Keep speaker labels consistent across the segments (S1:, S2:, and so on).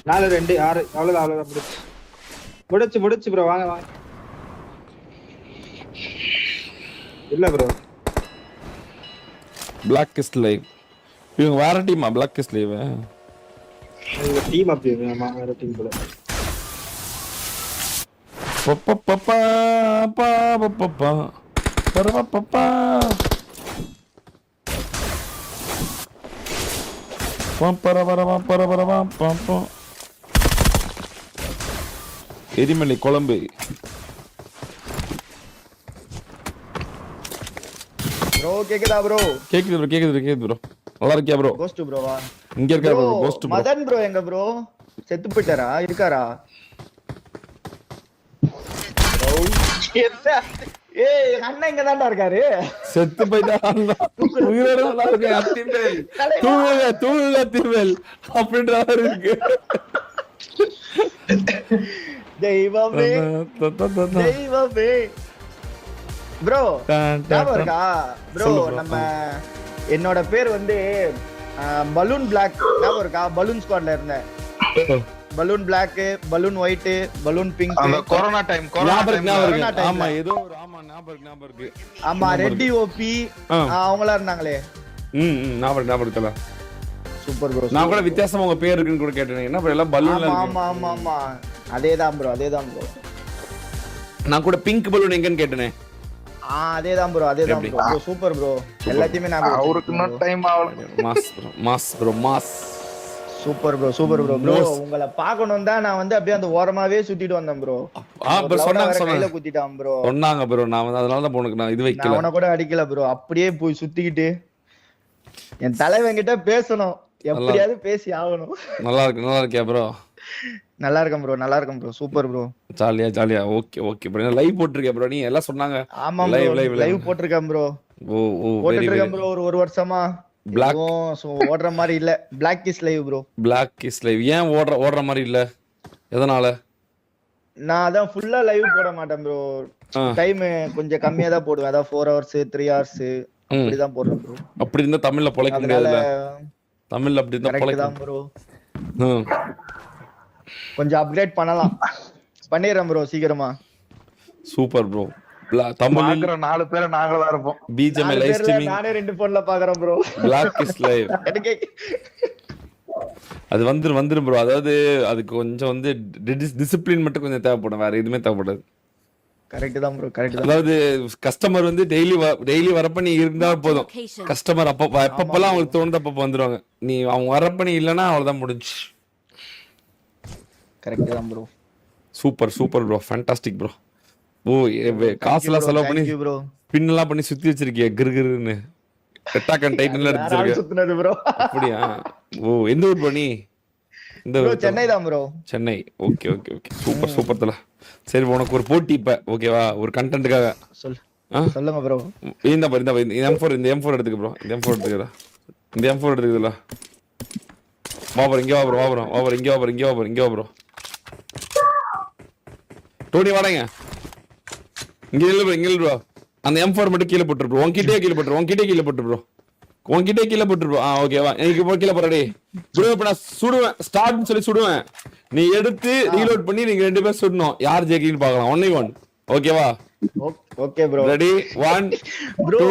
S1: 4 2 6 அவ்வளவுதான் முடிச்சு ப்ரோ வாங்க வாங்க இல்ல ப்ரோ
S2: பிளாக் இஸ் லைவ் இவங்க வேற டீமா பிளாக் இஸ் லைவ்
S1: இந்த டீம் அப்படி ஆமா வேற டீம் போல
S2: பப்பப்பப்பா பப்பப்பப்பா பரபப்பப்பா பரபரபா எரிமலை குழம்பு
S3: ப்ரோ கேக்குதா ப்ரோ
S2: கேக்குது ப்ரோ நல்லா இருக்கியா ப்ரோ
S3: கோஸ்ட் ப்ரோவா
S2: இங்க இருக்கா bro ghost bro
S3: Madan bro எங்க ப்ரோ செத்து போயிட்டாரா இருக்காரா ஏய் அண்ணா இங்க தான்டா இருக்காரு
S2: செத்து போயிட்டா உயிரோட நல்லா இருக்கு அத்திமேல் தூங்குங்க அத்திமேல் அப்படின்ற மாதிரி இருக்கு
S3: தெய்வமே தெய்வமே ப்ரோ ஞாபகம் இருக்கா ப்ரோ நம்ம என்னோட பேர் வந்து பலூன் பிளாக் ஞாபகம் இருக்கா பலூன் ஸ்குவாட்ல இருந்தேன் balloon black balloon white balloon pink
S4: அந்த கொரோனா டைம்
S2: ஆமா ஏதோ ஒரு ஆமா ஞாபகம் இருக்கு
S3: ஆமா ரெட்டி ஓபி அவங்களா இருந்தாங்களே
S2: ஞாபகம் இருக்கல
S3: சூப்பர் ப்ரோ
S2: நான் கூட வித்தியாசமா உங்க பேர் இருக்குன்னு கூட கேட்டேன் என்ன எல்லாம் பலூன்ல இருக்கு
S3: ஆமா ஆமா ஆமா அதேதான் ப்ரோ
S2: நான் கூட பிங்க் பலூன் எங்கன்னு கேட்டேனே
S3: அதேதான் ப்ரோ சூப்பர் ப்ரோ எல்லாத்தையுமே நான்
S4: அவருக்கு இன்னும் டைம் ஆகல
S2: மாஸ்
S3: சூப்பர் ப்ரோ உங்களை பார்க்கணும் தான் நான் வந்து அப்படியே அந்த ஓரமாவே சுத்திட்டு வந்தேன் ப்ரோ கையில குத்திட்டான் ப்ரோ
S2: சொன்னாங்க ப்ரோ நான் வந்து அதனால தான் உனக்கு நான் இது வைக்கல
S3: அவனை கூட அடிக்கல ப்ரோ அப்படியே போய் சுத்திக்கிட்டு என் தலைவன் கிட்ட பேசணும் எப்படியாவது பேசி ஆகணும்
S2: நல்லா இருக்கியா ப்ரோ
S3: நல்லா இருக்கேன் ப்ரோ சூப்பர் ப்ரோ
S2: ஜாலியா ஓகே ப்ரோ லைவ் போட்டுருக்கேன் ப்ரோ நீ எல்லாம் சொன்னாங்க
S3: ஆமா லைவ் போட்டுருக்கேன் ப்ரோ போட்டுருக்கேன் ப்ரோ ஒரு வருஷமா
S2: பிளாக்
S3: ஓடுற மாதிரி இல்ல பிளாக் இஸ் லைவ்
S2: ஏன் ஓடுற மாதிரி இல்ல எதனால
S3: நான் அதான் ஃபுல்லா லைவ் போட மாட்டேன் ப்ரோ டைம் கொஞ்சம் கம்மியா தான் போடுவேன் அதான் 4 hours 3 hours அப்படிதான் போடுறேன் ப்ரோ
S2: அப்படி இருந்தா தமிழ்ல பொழைக்க முடியாதுல தமிழ்ல அப்படி இருந்தா பொழைக்கலாம்
S3: ப்ரோ கொஞ்சம் அப்கிரேட் பண்ணிடுறேன் ப்ரோ சீக்கிரமா
S2: சூப்பர் ப்ரோ தமிழ்ல
S4: 4 பேர் நாங்களா தான் இருப்போம்
S2: பிஜிஎம் லைவ் ஸ்ட்ரீமிங்
S3: நானே 2 போன்ல பாக்குறேன் ப்ரோ
S2: பிளாக் இஸ் லைவ் அது வந்துரும் ப்ரோ அதாவது அதுக்கு கொஞ்சம் வந்து டிசிப்ளின் மட்டும் கொஞ்சம் தேவைப்படும் வேற எதுவுமே தேவைப்படாது
S3: கரெக்ட் தான் ப்ரோ
S2: அதாவது கஸ்டமர் வந்து டெய்லி வரப்ப நீ இருந்தா போதும் கஸ்டமர் எப்பப்பெல்லாம் அவங்களுக்கு தோணுது அப்ப வந்துருவாங்க நீ அவங்க வரப்ப நீ இல்லைன்னா அவ்வளவுதான் முடிஞ்சு
S3: கரெக்ட் தான் bro
S2: super bro fantastic bro காசுலாம் செலவு பண்ணி பின் எல்லாம் பண்ணி சுத்தி வச்சிருக்கிய கிருகிருன்னு அட்டாக் அண்ட் டைட்டன்ல
S3: சுத்துனது ப்ரோ
S2: அப்படியா எந்த ஊர் ப்ரோ நீ இந்த
S3: சென்னை தான் ப்ரோ
S2: சென்னை ஓகே சூப்பர் தல சரி உனக்கு ஒரு போட்டி இப்ப ஓகேவா ஒரு கண்டென்ட்காக
S3: சொல்லுங்க ப்ரோ
S2: இந்த M4 எடுத்துக்க ப்ரோ இந்த M4 எடுத்துக்கடா வா ப்ரோ இங்க வா டோனி வாடங்க இங்க இல்ல ப்ரோ அந்த M4 மட்டும் கீழே போட்டு ப்ரோ உன்கிட்டே கீழே போட்டு ப்ரோ ஓகேவா எனக்கு இப்போ கீழே போறடே ப்ரோ இப்ப நான் சுடுவேன் ஸ்டார்ட்னு சொல்லி சுடுவேன் நீ எடுத்து ரீலோட் பண்ணி நீங்க 2 பேர் சுடணும் யார் ஜெயிக்கீன்னு பார்க்கலாம் 1v1 ஓகேவா
S3: ஓகே ப்ரோ
S2: ரெடி 1
S3: ப்ரோ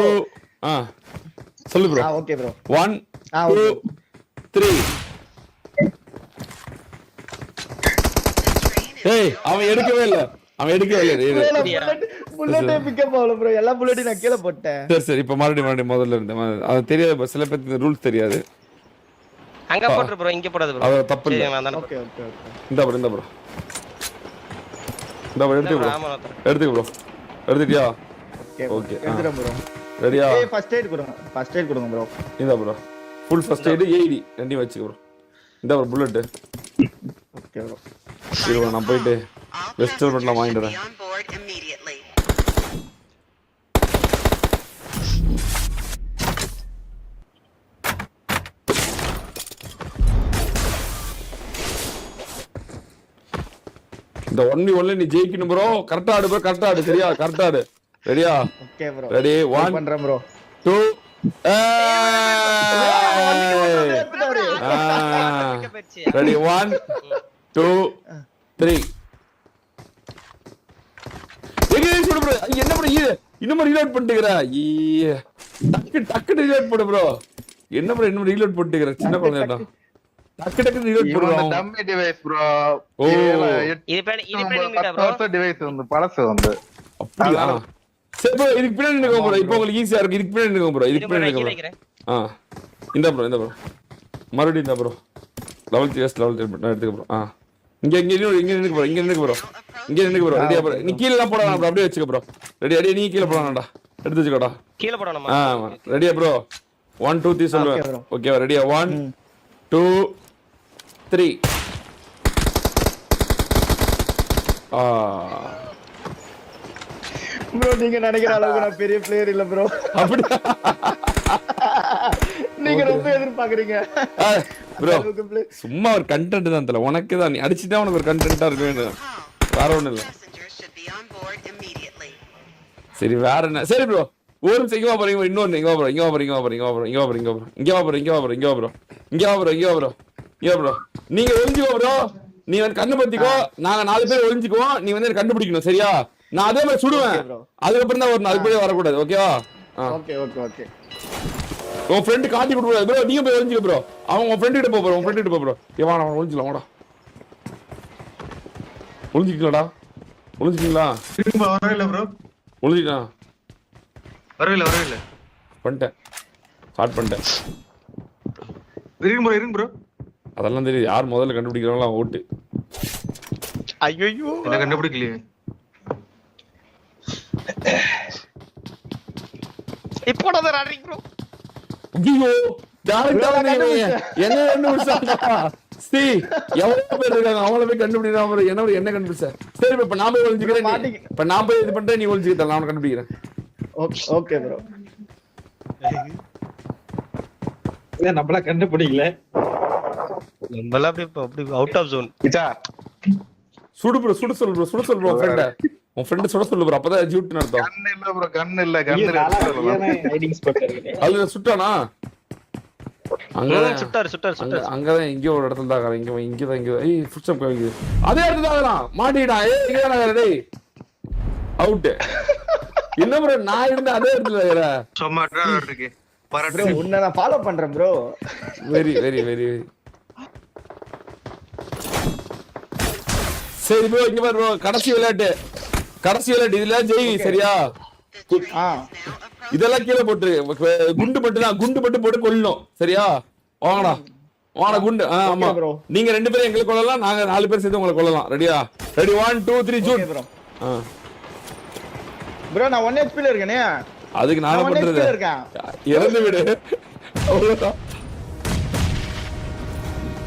S2: சொல்லு ப்ரோ
S3: ஓகே ப்ரோ
S2: 1 2 3 ஏய் அவன் எடுக்கவே இல்ல
S3: புல்லட்டே பிக்கப் ஆகல ப்ரோ எல்லா புல்லட்டையும் நான் கீழ போட்டேன்
S2: சரி இப்ப மறுபடியும் முதல்ல இருந்து அது தெரியாது சில பேருக்கு ரூல்ஸ் தெரியாது
S5: அங்க போட்டு ப்ரோ இங்க போடாத ப்ரோ
S2: அது தப்பு இல்ல
S3: ஓகே
S2: இந்த ப்ரோ எடுத்துக்க ப்ரோ எடுத்துட்டியா ஓகே
S3: எடுத்துறேன் ப்ரோ
S2: ரெடியா
S3: ஃபர்ஸ்ட் எய்ட் கொடுங்க ப்ரோ
S2: இந்த ப்ரோ ஃபுல் ஃபர்ஸ்ட் எய்ட் ஏடி ரெண்டையும் வச்சுக்க ப்ரோ இந்த ப்ரோ புல்லட்
S3: ஓகே ப்ரோ
S2: சரி நான் போயிட்டு வெஸ்டர் பட்லாம் வாங்கிடுறேன் இந்த 1v1 நீ ஜெயிக்கணும் ப்ரோ கரெக்ட்டா ஆடு சரியா கரெக்ட்டா ஆடு ரெடியா
S3: ஓகே ப்ரோ
S2: ரெடி 1
S3: பண்றேன் ப்ரோ
S2: 2 ரெடி 1 2 3 எங்க சுடு ப்ரோ என்ன ப்ரோ இது இன்னும் ரீலோட் பண்ணிட்டுக்கறா டக்கு ரீலோட் போடு ப்ரோ என்ன ப்ரோ இன்னும் ரீலோட் பண்ணிட்டுக்கற சின்ன குழந்தைடா டக்கு ரீலோட் போடு ப்ரோ
S4: டம்மி டிவைஸ் ப்ரோ
S2: ஓ
S5: இது பேனிங்கடா ப்ரோ
S4: டிவைஸ் வந்து பழசு வந்து
S2: அப்படியா சரி ப்ரோ இதுக்கு பின்னாடி நிக்கோ ப்ரோ இப்போ உங்களுக்கு ஈஸியா இருக்கு இதுக்கு பின்னாடி நிக்கோ ப்ரோ இதுக்கு பின்னாடி நிக்கோ ப்ரோ இந்த ப்ரோ மறுபடியும் இந்த ப்ரோ லெவல் 3 நான் எடுத்துக்க ப்ரோ இங்க நிக்கு ப்ரோ ரெடியா ப்ரோ நீ கீழ எல்லாம் போடா ப்ரோ அப்படியே வெச்சுக்க ப்ரோ ரெடி நீ கீழ போடானடா எடுத்து வெச்சுக்கடா
S5: கீழ போடணுமா
S2: ரெடியா ப்ரோ 1 2 3 சொல்லுங்க ஓகேவா ரெடியா 1 2 3
S3: ப்ரோ நீங்க நினைக்கிற அளவுக்கு நான் பெரிய பிளேயர் இல்ல ப்ரோ
S2: அப்படி
S3: நீங்க ரொம்ப எதிர்பார்க்கறீங்க
S2: ப்ரோ சும்மா ஒரு கண்டென்ட் தான் தல உனக்கு தான் நீ அடிச்சிட்டா உனக்கு ஒரு கண்டென்ட்டா இருக்கு வேற ஒண்ணும் இல்ல சரி வேற என்ன சரி ப்ரோ ஒரு நிமிஷம் இங்க வா போறீங்க இன்னொன்னு இங்க வா ப்ரோ நீங்க ஒளிஞ்சுக்கோ ப்ரோ நீ வந்து கண்ணு பத்திக்கோ நாங்க 4 பேர் ஒளிஞ்சுக்குவோம் நீ வந்து கண்டுபிடிக்கணும் சரியா நான் அதே மாதிரி சுடுவேன் அதுக்கப்புறம் தான் வரணும் அதுக்கு போய் வரக்கூடாது ஓகேவா
S3: ஓகே
S2: உன் ஃப்ரெண்ட் காட்டி கொடுக்கூடாது ப்ரோ நீங்க போய் ஒளிஞ்சுக்க ப்ரோ அவன் உன் ஃப்ரெண்ட் கிட்ட போ ப்ரோ ஏவா அவன் ஒளிஞ்சிக்கலாம் வாடா ஒளிஞ்சிக்கலாம்டா ஒளிஞ்சிக்கீங்களா
S1: வரல ப்ரோ
S2: ஒளிஞ்சிக்கா
S1: வரல
S2: பண்ணிட்டேன் ஸ்டார்ட் பண்ணிட்டேன்
S1: இருங்க ப்ரோ
S2: அதெல்லாம் தெரியுது யார் முதல்ல கண்டுபிடிக்கிறாங்களோ அவன் ஓட்டு
S5: ஐயோ
S1: என்ன கண்டுபிடிக்கலையே
S5: இப்போட ராடிங் ப்ரோ
S2: ஐயோ என்ன கண்டுபிடிச்சாடா சி எவ்வளவு பேர் இருக்காங்க அவங்கள போய் கண்டுபிடிக்கிறான் ப்ரோ என்ன கண்டுபிடிச்ச சரி இப்ப நான் போய் ஒளிஞ்சுக்கிறேன் இப்ப நான் போய் இது பண்ணிட்டேன் நீ ஒளிஞ்சுக்கிட்ட நான் கண்டுபிடிக்கிறேன்
S3: ஓகே ப்ரோ
S1: நம்மள கண்டுபிடிக்கல
S5: நம்மள அப்படி அவுட் ஆஃப் ஜோன்
S4: இச்சா
S2: சுடு சொல்லு ப்ரோ உன் ஃப்ரெண்ட் சுட சொல்லு ப்ரோ அப்பதான் ஜூட் நடத்தும்
S4: கன் இல்ல
S1: ஹைடிங் ஸ்பாட் இருக்கு
S2: அதுல சுட்டானா
S5: சுட்டாரு
S2: அங்கதான் எங்கயோ ஒரு இடத்துல தான் இங்கதான் ஏய் ஃபுட்ஸ்டெப் கவிங்க அதே இடத்துல தான் மாட்டிடா ஏய் டேய் அவுட் என்ன ப்ரோ நான் இருந்த அதே இடத்துல வேற
S1: சும்மா இருக்கு
S3: ப்ரோ உன்னை நான் ஃபாலோ பண்றேன் ப்ரோ
S2: வெரி சரி ப்ரோ இங்க பாரு ப்ரோ கடைசி விளையாட்டு இதுல ஜெய் சரியா இதெல்லாம் கீழே போட்டு குண்டு மட்டும் போட்டு கொல்லணும் சரியா வாங்கடா குண்டு ஆமா நீங்க 2 பேரும் எங்களை கொல்லலாம் நாங்க 4 பேர் சேர்த்து உங்களை கொல்லலாம் ரெடியா ரெடி 1 2 3 ஜூட்
S3: ப்ரோ நான் 1 HP ல இருக்கேனே
S2: அதுக்கு நான் பண்றது இறந்து விடு அவ்வளவுதான்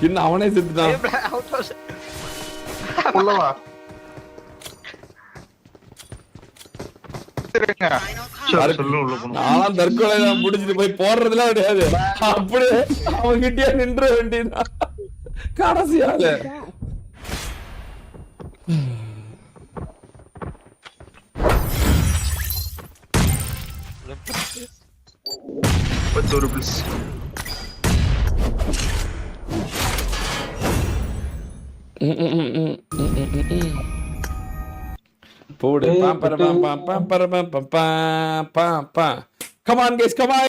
S2: இன்னும் அவனே செத்துட்டான்
S4: உள்ளவா
S2: நானும் தற்கொலை தான் முடிச்சிட்டு போய் போடுறதுலாம் கிடையாது அப்படியே அவன் கிட்டே நின்று வேண்டியதான் கடைசியால போடு Come on guys, come on.